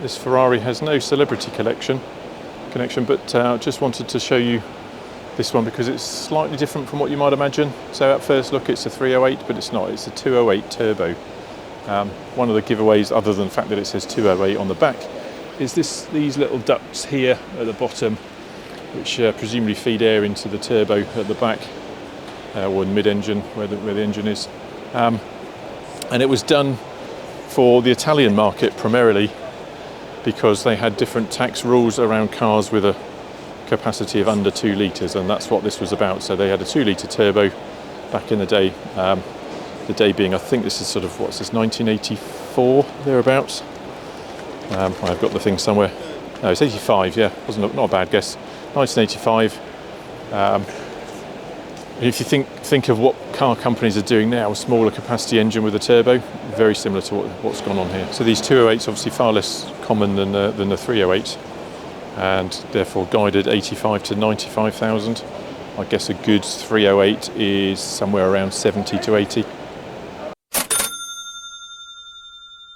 This Ferrari has no celebrity connection, but just wanted to show you this one because it's slightly different from what you might imagine. So at first look it's a 308, but it's not, it's a 208 turbo. One of the giveaways, other than the fact that it says 208 on the back, is these little ducts here at the bottom, which presumably feed air into the turbo at the back, or in mid-engine where the engine is. And it was done for the Italian market primarily, because they had different tax rules around cars with a capacity of under 2 litres, and that's what this was about. So they had a 2 litre turbo back in the day. The day being, I think this is sort of, what's this, 1984, thereabouts. I've got the thing somewhere. No, it's 85, yeah, not a bad guess. 1985. If you think of what car companies are doing now, a smaller capacity engine with a turbo, very similar to what's gone on here. So these 208s obviously far less common than the 308, and therefore guided 85 to 95,000. I guess a good 308 is somewhere around 70 to 80.